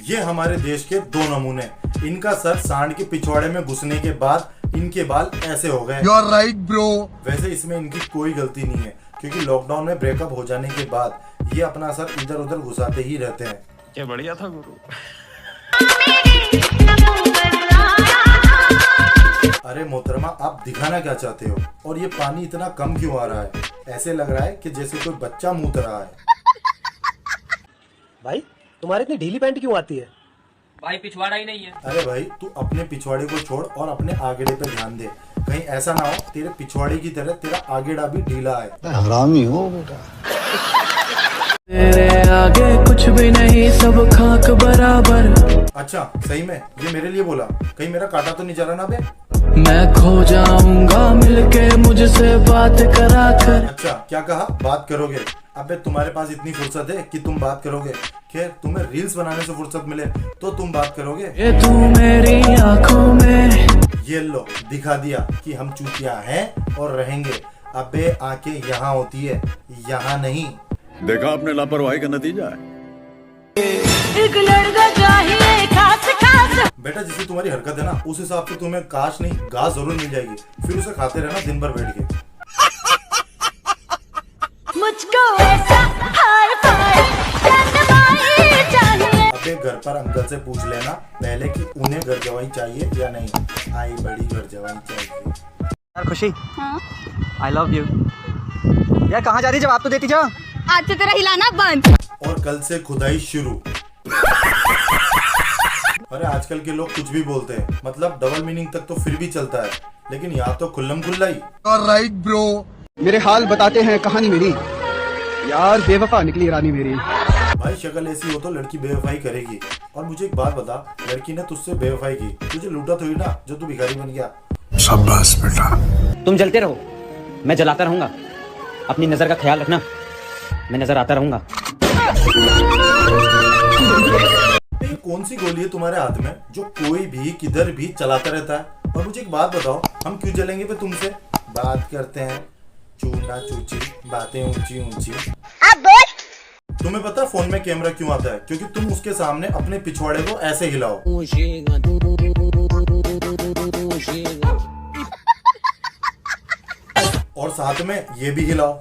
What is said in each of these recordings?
ये हमारे देश के दो नमूने। इनका सर सांड के पिछवाड़े में घुसने के बाद इनके बाल ऐसे हो गए। You are right bro. वैसे इसमें इनकी कोई गलती नहीं है, क्योंकि लॉकडाउन में ब्रेकअप हो जाने के बाद ये अपना सर इधर उधर घुसाते ही रहते हैं। क्या बढ़िया था गुरु। अरे मोहतरमा, आप दिखाना क्या चाहते हो? और ये पानी इतना कम क्यों आ रहा है? ऐसे लग रहा है कि जैसे कोई बच्चा मूत रहा है। भाई तुम्हारे इतनी ढीली पैंट क्यों आती है? भाई पिछवाड़ा ही नहीं है। अरे भाई, तू अपने पिछवाड़े को छोड़ और अपने आगेड़े पे ध्यान दे। कहीं ऐसा ना हो तेरे पिछवाड़े की तरह तेरा आगेड़ा भी ढीला है। हरामी हो बेटा। तेरे आगे कुछ भी नहीं, सब खाक बराबर। अच्छा, सही में ये मेरे लिए बोला? कहीं मेरा काटा तो नहीं जा रहा ना बे? मैं खो जाऊंगा मिलके मुझसे बात करा कर। अच्छा, क्या कहा? बात करोगे? अबे तुम्हारे पास इतनी फुर्सत है कि तुम बात करोगे? खैर, तुम्हें रील्स बनाने से फुर्सत मिले तो तुम बात करोगे? ये तू मेरी आंखों में। ये लो, दिखा दिया कि हम चूतिया हैं और रहेंगे। अबे आंखें यहाँ होती है, यहाँ नहीं। देखा आपने लापरवाही का नतीजा है। एक लड़का चाहिए खास खास। बेटा, जैसे तुम्हारी हरकत है ना, उस हिसाब से तुम्हें काश नहीं घास जरूर मिल जाएगी। फिर उसे खाते रहना दिन भर बैठ के। मुझको ऐसा हाय फाय जलवाई चाहिए। अबे घर पर अंकल से पूछ लेना पहले कि उन्हें घर जवाई चाहिए या नहीं। आई बड़ी घर जवाई चाहिए। यार खुशी, हाँ? I love you. यार कहाँ जा रही है? जवाब तो देती जा। आज से तेरा हिलाना बंद। और कल से खुदाई शुरू। अरे आजकल के लोग कुछ भी बोलते हैं, मतलब डबल मीनिंग तक तो फिर भी चलता है, लेकिन यहाँ तो खुल्लम खुल्ला ही। Right bro. मेरे हाल बताते हैं कहानी मेरी। यार बेवफा निकली रानी मेरी। भाई शक्ल ऐसी हो तो लड़की बेवफाई करेगी। और मुझे एक बात बता, लड़की ने तुझसे बेवफाई की, तुझे लूटा तो ही ना जो तू भिखारी बन गया। शाबाश बेटा। तुम जलते रहो, मैं जलाता रहूंगा। अपनी नजर का ख्याल रखना, मैं नजर आता रहूंगा। ये कौन सी गोली है तुम्हारे हाथ में जो कोई भी किधर भी चलाता रहता है? और मुझे एक बात बताओ, हम क्यों जलेंगे पे तुमसे? बात करते हैं चूना चूची, बातें ऊंची ऊंची। तुम्हें पता है फोन में कैमरा क्यों आता है? क्योंकि तुम उसके सामने अपने पिछवाड़े को ऐसे हिलाओ। और साथ में ये भी हिलाओ।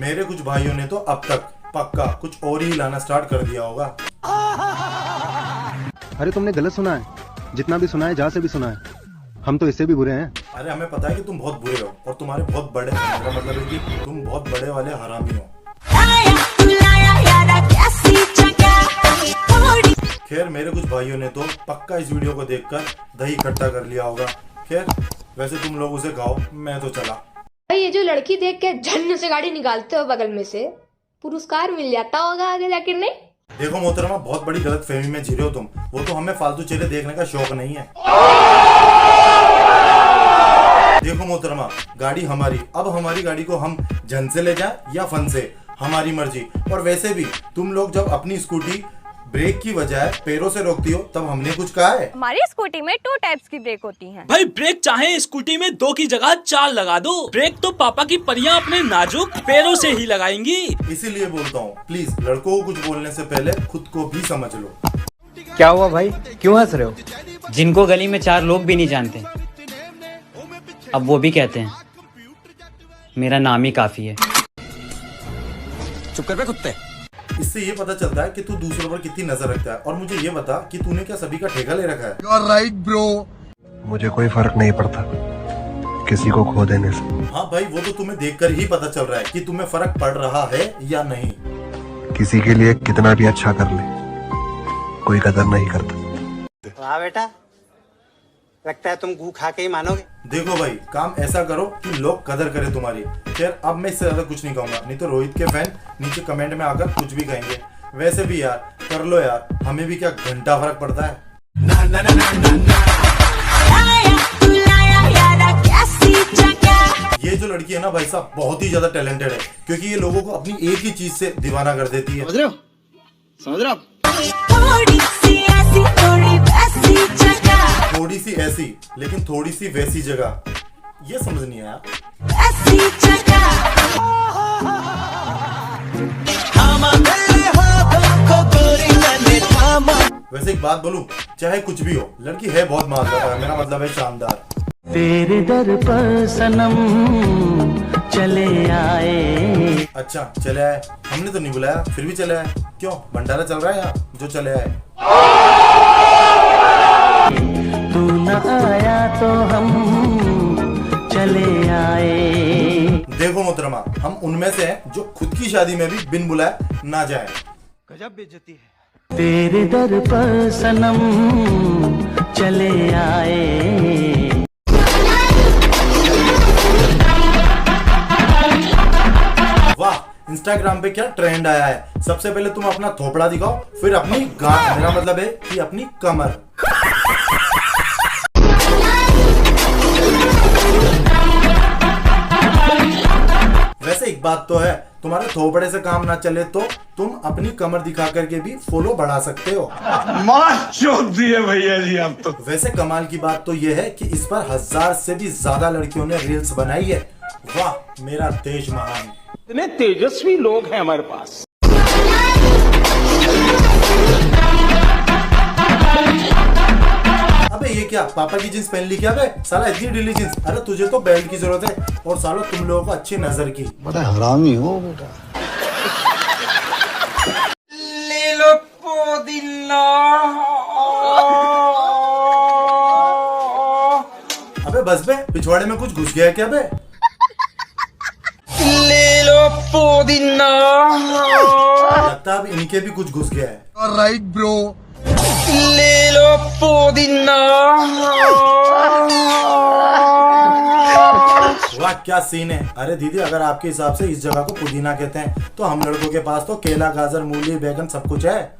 मेरे कुछ भाइयों ने तो अब तक पक्का कुछ और ही हिलाना स्टार्ट कर दिया होगा। अरे तुमने गलत सुना है, जितना भी सुना है जहाँ से भी सुना है, हम तो इससे भी बुरे हैं। अरे हमें पता है कि तुम बहुत बुरे हो और तुम्हारे बहुत बड़े, मेरा मतलब है कि तुम बहुत बड़े वाले हरामी हो। खैर, मेरे कुछ भाइयों ने तो पक्का इस वीडियो को देखकर दही इकट्ठा कर लिया होगा। खैर, वैसे तुम लोग उसे खाओ, मैं तो चला। ये जो लड़की देख के झन्न से गाड़ी निकालते हो बगल में से, पुरस्कार मिल जाता होगा आगे जाके, नहीं? देखो मोहतरमा, बहुत बड़ी गलत फहमी में जी रहे हो तुम। वो तो हमें फालतू चेहरे देखने का शौक नहीं है। देखो मोहतरमा, गाड़ी हमारी, अब हमारी गाड़ी को हम झन से ले जाए या फन से, हमारी मर्जी। और वैसे भी तुम लोग जब अपनी स्कूटी ब्रेक की बजाय पैरों से रोकती हो तब हमने कुछ कहा है? हमारी स्कूटी में 2 टाइप्स की ब्रेक होती हैं। भाई ब्रेक चाहे स्कूटी में 2 की जगह 4 लगा दो। ब्रेक तो पापा की परियां अपने नाजुक पैरों से ही लगाएंगी। इसीलिए बोलता हूँ, प्लीज लड़कों को कुछ बोलने से पहले खुद को भी समझ लो। क्या हुआ भाई, क्यों हंस रहे हो? जिनको गली में 4 लोग भी नहीं जानते, अब वो भी कहते हैं मेरा नाम ही काफी है। चुप कर बे कुत्ते। इससे ये पता चलता है कि तू दूसरों पर कितनी नजर रखता है। और मुझे ये बता कि तूने क्या सभी का ठेका ले रखा है? You are right bro. मुझे कोई फर्क नहीं पड़ता किसी को खो देने से। हाँ भाई, वो तो तुम्हें देखकर ही पता चल रहा है कि तुम्हें फर्क पड़ रहा है या नहीं। किसी के लिए कितना भी अच्छा कर ले, कोई कदर नहीं करता। वाह बेटा, लगता है तुम गू खा के ही मानोगे। देखो भाई, काम ऐसा करो कि लोग कदर करें तुम्हारी। खैर, अब मैं इससे ज्यादा कुछ नहीं कहूंगा, नहीं तो रोहित के फैन नीचे कमेंट में आकर कुछ भी कहेंगे। वैसे भी यार कर लो यार, हमें भी क्या घंटा फर्क पड़ता है। ये जो लड़की है ना भाई साहब, बहुत ही ज्यादा टैलेंटेड है, क्योंकि ये लोगों को अपनी एक ही चीज से दीवाना कर देती है। समझ रहे हो? थोड़ी सी ऐसी लेकिन थोड़ी सी वैसी जगह, ये समझ नहीं आया। वैसे एक बात बोलूं, चाहे कुछ भी हो, लड़की है बहुत मालदार है, मेरा मतलब है शानदार। तेरे दर पर सनम चले आए। अच्छा चले आए, हमने तो नहीं बुलाया फिर भी चले आए। क्यों भंडारा चल रहा है यहाँ जो चले आए? तू न आया तो हम चले आए। देखो मोहतरमा, हम उनमें से हैं जो खुद की शादी में भी बिन बुलाए ना जाए। गजब बेइज्जती है। तेरे दर पर सनम चले आए। वाह, इंस्टाग्राम पे क्या ट्रेंड आया है। सबसे पहले तुम अपना थोपड़ा दिखाओ, फिर अपनी गांठ, मेरा मतलब है कि अपनी कमर। वैसे एक बात तो है, तुम्हारे थोपड़े से काम ना चले तो तुम अपनी कमर दिखा करके भी फॉलो बढ़ा सकते हो। मार चोद दिए भैया जी आप तो। वैसे कमाल की बात तो यह है कि इस पर 1000 से भी ज्यादा लड़कियों ने रील्स बनाई है। वाह, मेरा देश महान। इतने तेजस्वी लोग हैं हमारे पास। अबे ये क्या, पापा की जींस पहन ली क्या बे? साला इतनी ढीली जींस? अरे तुझे तो बेल्ट की जरूरत है, और सालों तुम लोगों को अच्छी नजर की। बड़ा हरामी हो बेटा। ले लो पुदीना। अबे बस बे, पिछवाड़े में कुछ घुस गया है क्या बे? ले लो पुदीना। लगता है अब इनके भी कुछ घुस गया है। Right bro. ले लो पुदीना। वाह क्या सीन है। अरे दीदी, अगर आपके हिसाब से इस जगह को पुदीना कहते हैं तो हम लड़कों के पास तो केला, गाजर, मूली, बैगन सब कुछ है।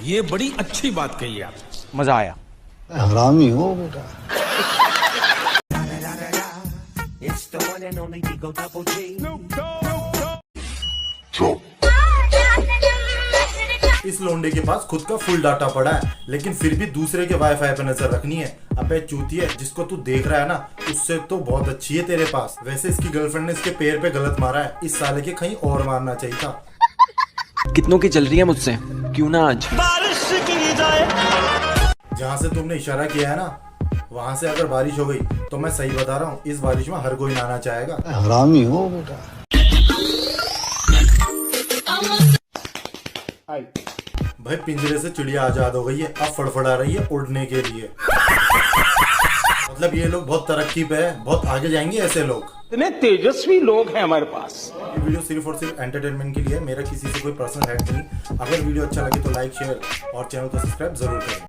ये बड़ी अच्छी बात कही आप। मजा आया। हरामी हो बेटा। इस लोंडे के पास खुद का फुल डाटा पड़ा है, लेकिन फिर भी दूसरे के वाईफाई पे नजर रखनी है। अबे चूतिए, जिसको तू देख रहा है ना, उससे तो बहुत अच्छी है तेरे पास। वैसे इसकी गर्लफ्रेंड ने इसके पैर पे गलत मारा है, इस साले के कहीं और मारना चाहिए था। कितनों की चल रही है मुझसे, क्यों ना आज बारिश की जाए। जहाँ से तुमने इशारा किया है ना, वहाँ से अगर बारिश हो गई तो मैं सही बता रहा हूँ, इस बारिश में हर कोई नहाना चाहेगा। हरामी हो बेटा। भाई पिंजरे से चिड़िया आजाद हो गई है, अब फड़फड़ा रही है उड़ने के लिए। मतलब ये लोग बहुत तरक्की पे है, बहुत आगे जाएंगे ऐसे लोग। इतने तेजस्वी लोग हैं हमारे पास। ये वीडियो सिर्फ और सिर्फ एंटरटेनमेंट के लिए है, मेरा किसी से कोई पर्सनल हेट नहीं। अगर वीडियो अच्छा लगे तो लाइक, शेयर और चैनल को सब्सक्राइब जरूर करें।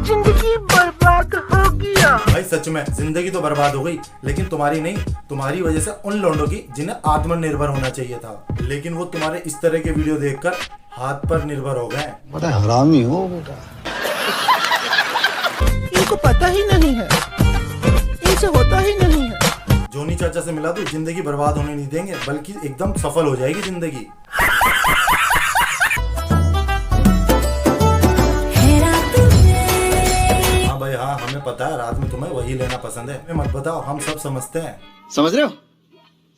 जिंदगी बर्बाद हो गया। भाई सच में जिंदगी तो बर्बाद हो गई, लेकिन तुम्हारी नहीं, तुम्हारी वजह से उन लोगों की जिन्हें आत्मनिर्भर होना चाहिए था, लेकिन वो तुम्हारे इस तरह के वीडियो देखकर हाथ पर निर्भर हो गए। बड़ा हरामी हो बेटा। इनको पता ही नहीं है, इनसे होता ही नहीं है। जोनी चाचा से मिला तो जिंदगी बर्बाद होने नहीं देंगे, बल्कि एकदम सफल हो जाएगी जिंदगी। हाँ भाई हाँ, हमें पता है रात में तुम्हें वही लेना पसंद है। मत बताओ, हम सब समझते हैं। समझ रहे हो?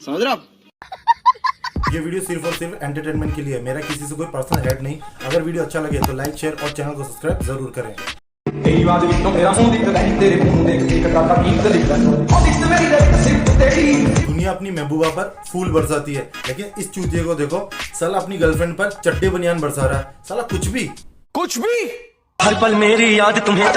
समझ रहे हो आप? ये वीडियो सिर्फ और सिर्फ एंटरटेनमेंट के लिए है, मेरा किसी से कोई पर्सनल हेट नहीं। अगर वीडियो अच्छा लगे तो लाइक, शेयर और चैनल को सब्सक्राइब जरूर करें। दुनिया अपनी महबूबा पर फूल बरसाती है, लेकिन इस चूतिए को देखो, साला अपनी गर्लफ्रेंड पर चड्डी बनियान बरसा रहा है। साला कुछ भी हर पल मेरी याद तुम्हें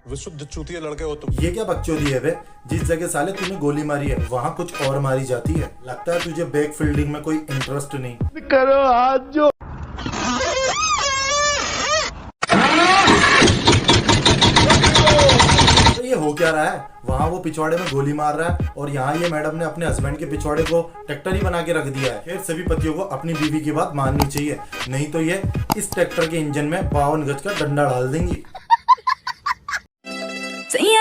विशुद्ध चूतिया लड़के हो तुम। ये क्या बकचोदी है बे? जिस जगह साले तूने गोली मारी है वहाँ कुछ और मारी जाती है। लगता है तुझे बैक फील्डिंग में कोई इंटरेस्ट नहीं। करो हाथ जो। तो ये हो क्या रहा है? वहाँ वो पिछवाड़े में गोली मार रहा है और यहाँ ये मैडम ने अपने हस्बैंड के पिछवाड़े को ट्रैक्टर ही बना के रख दिया है। फिर सभी पतियों को अपनी बीवी की बात माननी चाहिए, नहीं तो ये इस ट्रैक्टर के इंजन में 52 गज का डंडा डाल देंगी।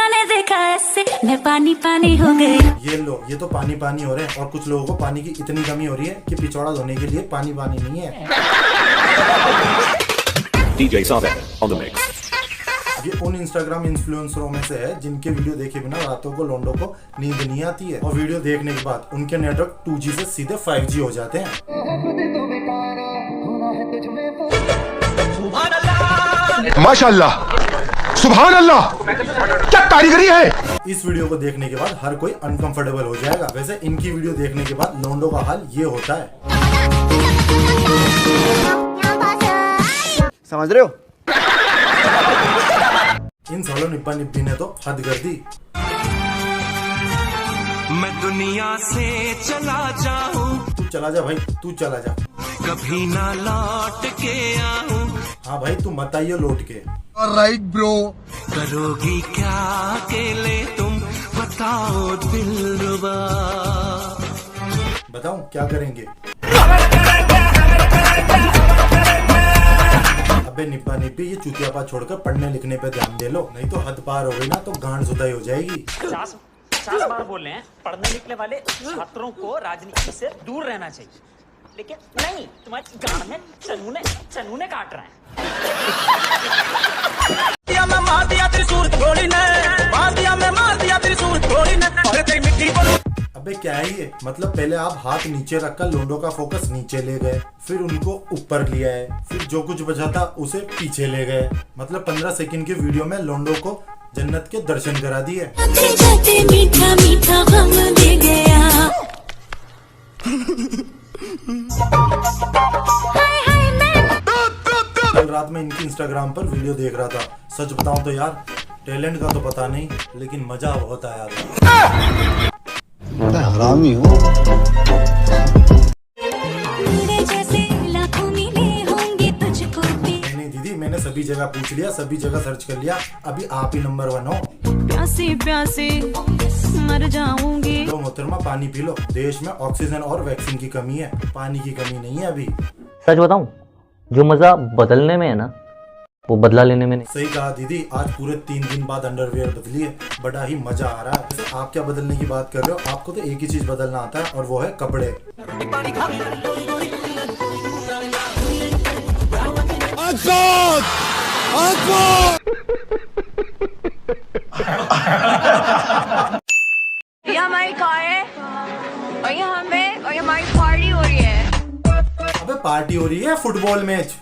ने देखा ऐसे मैं पानी पानी हो गई। ये लो, ये तो पानी पानी हो रहे हैं, और कुछ लोगों को पानी की इतनी कमी हो रही है कि पिछवाड़ा धोने के लिए पानी पानी नहीं है। DJ Sabe on the mix. ये उन इंस्टाग्राम इन्फ्लुएंसरों में से है जिनके वीडियो देखे बिना रातों को लोंडो को नींद नहीं आती है, और वीडियो देखने के बाद उनके नेटवर्क 2G से सीधे 5G हो जाते हैं। माशाअल्लाह, सुभान अल्लाह, क्या कारीगरी है। इस वीडियो को देखने के बाद हर कोई अनकंफर्टेबल हो जाएगा। वैसे इनकी वीडियो देखने के बाद लोंडो का हाल ये होता है। समझ रहे हो? इन सालों निप्पा निप्पी ने तो हद कर दी। मैं दुनिया से चला जाऊं, तू चला जा भाई, तू चला जा, कभी ना लौट के आऊं। हाँ भाई, तू मत आइयो लौट के। Right bro. करोगी क्या अकेले तुम, बताओ दिलरुबा। बताऊं क्या करेंगे? अबे निप्पा निप्पी, ये चुतियापा छोड़कर पढ़ने लिखने पे ध्यान दे लो, नहीं तो हद पार हो गई ना तो गांड जुदाई हो जाएगी। 50 बार बोल रहे हैं पढ़ने लिखने वाले छात्रों को राजनीति से दूर रहना चाहिए, लेकिन नहीं, तुम्हारे गांड में चनूने काट रहा है। अबे क्या है ये? मतलब पहले आप हाथ नीचे रखकर लोंडो का फोकस नीचे ले गए, फिर उनको ऊपर लिया है, फिर जो कुछ बचा था उसे पीछे ले गए। मतलब 15 सेकंड की वीडियो में लोंडो को जन्नत के दर्शन करा दिए। मीठा मीठा गम दे गया। कल रात में इनकी इंस्टाग्राम पर वीडियो देख रहा था। सच बताऊं तो यार, टैलेंट का तो पता नहीं, लेकिन मजा बहुत आया था। हरामी हो। नहीं दीदी, मैंने सभी जगह पूछ लिया, सभी जगह सर्च कर लिया, अभी आप ही नंबर 1 हो। प्यासी प्यासी मर जाऊंगी। लो मोहतरमा, पानी पी लो। देश में ऑक्सीजन और वैक्सीन की कमी है, पानी की कमी नहीं है अभी। सच बताऊं, जो मजा बदलने में है ना, वो बदला लेने में नहीं। सही कहा दीदी, आज पूरे 3 दिन बाद अंडरवियर बदली है, बड़ा ही मजा आ रहा है। वैसे आप क्या बदलने की बात कर रहे हो? आपको तो एक ही चीज बदलना आता है, और वो है कपड़े। ये हमारी कार है और ये हमारी पार्टी हो रही है। अबे पार्टी हो रही है, फुटबॉल मैच।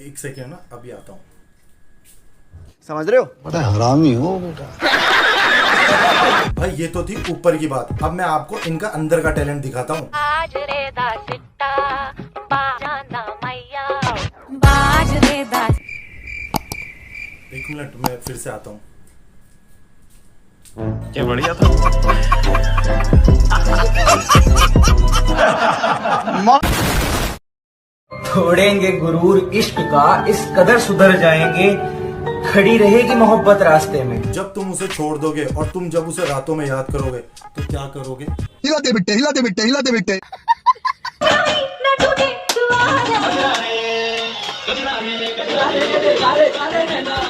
एक सेकेंड ना, अभी आता हूँ। समझ रहे हो? बड़ा हरामी हो बेटा। भाई ये तो थी ऊपर की बात, अब मैं आपको इनका अंदर का टैलेंट दिखाता हूँ। एक मिनट, मैं फिर से आता हूँ। क्या बढ़िया था। छोड़ेंगे गुरूर इश्क का, इस कदर सुधर जाएंगे, खड़ी रहेगी मोहब्बत रास्ते में। जब तुम उसे छोड़ दोगे और तुम जब उसे रातों में याद करोगे तो क्या करोगे? हिलाते बिट्टे, हिलाते बिट्टे, हिलाते बिट्टे।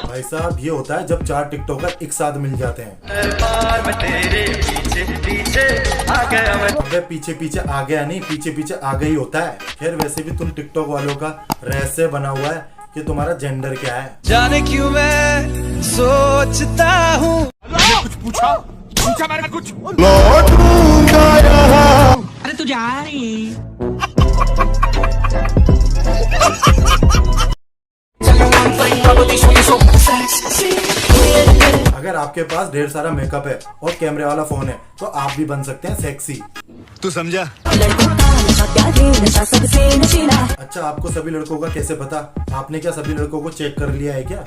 भाई साहब, ये होता है जब 4 टिकटॉकर एक साथ मिल जाते हैं। अबे पीछे पीछे आ गया नहीं, पीछे पीछे आ गई होता है। खैर वैसे भी तुम टिकटॉक वालों का रहस्य बना हुआ है कि तुम्हारा जेंडर क्या है। जाने क्यों मैं सोचता हूँ। कुछ पूछा मैंने कुछ। अरे तू जा रही। अगर आपके पास ढेर सारा मेकअप है और कैमरे वाला फोन है तो आप भी बन सकते हैं सेक्सी। तू समझा? अच्छा, आपको सभी लड़कों का कैसे पता? आपने क्या सभी लड़कों को चेक कर लिया है क्या?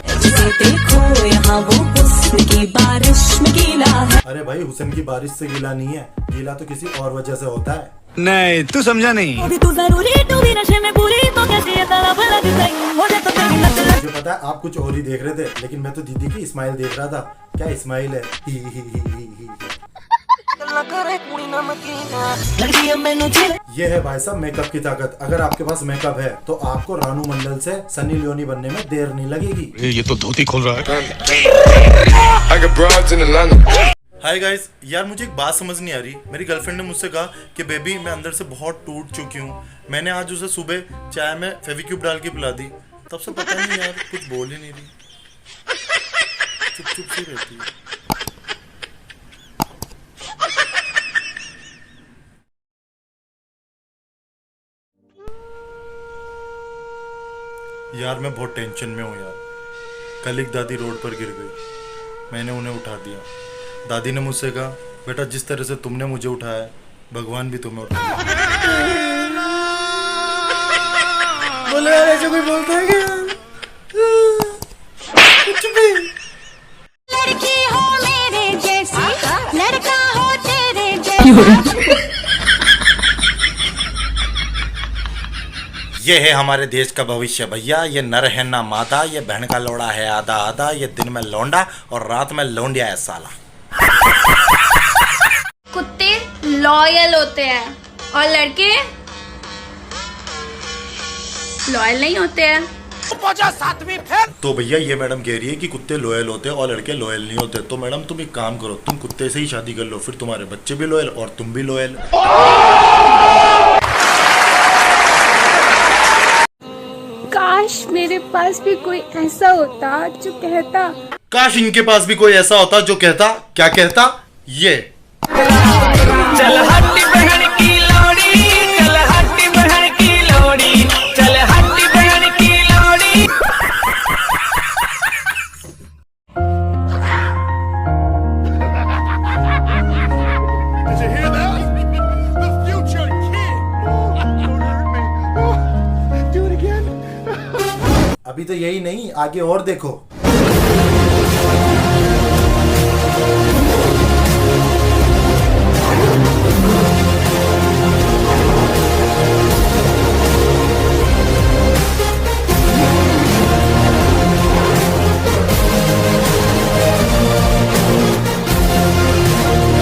अरे भाई, हुस्न की बारिश से गीला नहीं है, गीला तो किसी और वजह से होता है। नहीं, तू समझा नहीं। मुझे पता है आप कुछ और ही देख रहे थे, लेकिन मैं तो दीदी की स्माइल देख रहा था। क्या स्माइल है? ही। ये है भाई साहब मेकअप की ताकत। अगर आपके पास मेकअप है तो आपको रानू मंडल से सनी लियोनी बनने में देर नहीं लगेगी। ये तो धोती खोल रहा है। हाय गाइस, यार मुझे एक बात समझ नहीं आ रही। मेरी गर्लफ्रेंड ने मुझसे कहा कि बेबी मैं अंदर से बहुत टूट चुकी हूँ। मैंने आज उसे सुबह चाय में फेविक्यूब डाल के पिला दी, तब से पता नहीं यार कुछ बोल ही नहीं रही, चुप चुप सी रहती है। यार मैं बहुत टेंशन में हूँ यार। कल एक दादी रोड पर गिर गई, मैंने उन्हें उठा दिया। दादी ने मुझसे कहा, बेटा जिस तरह से तुमने मुझे उठाया भगवान भी तुम्हें उठाएगा। बोले यार ऐसे कोई बोलता है क्या? कुछ भी। लड़की हो मेरे जैसी, लड़का हो तेरे जैसा। ये है हमारे देश का भविष्य भैया। ये नर है ना मादा, ये बहन का लोड़ा है आधा आधा। ये दिन में लौंडा और रात में लौंडिया है साला। कुत्ते लॉयल होते हैं और लड़के लॉयल नहीं होते हैं। तो भैया ये मैडम कह रही है कि कुत्ते लॉयल होते हैं और लड़के लॉयल नहीं होते। तो मैडम तुम एक काम करो, तुम कुत्ते से ही शादी कर लो, फिर तुम्हारे बच्चे भी लॉयल और तुम भी लॉयल। काश मेरे पास भी कोई ऐसा होता जो कहता, काश इनके पास भी कोई ऐसा होता जो कहता, क्या कहता? ये चल हट्टी बहन की लोड़ी, चल हट्टी बहन की लोड़ी, चल हट्टी बहन की लोड़ी। अभी तो यही नहीं, आगे और देखो।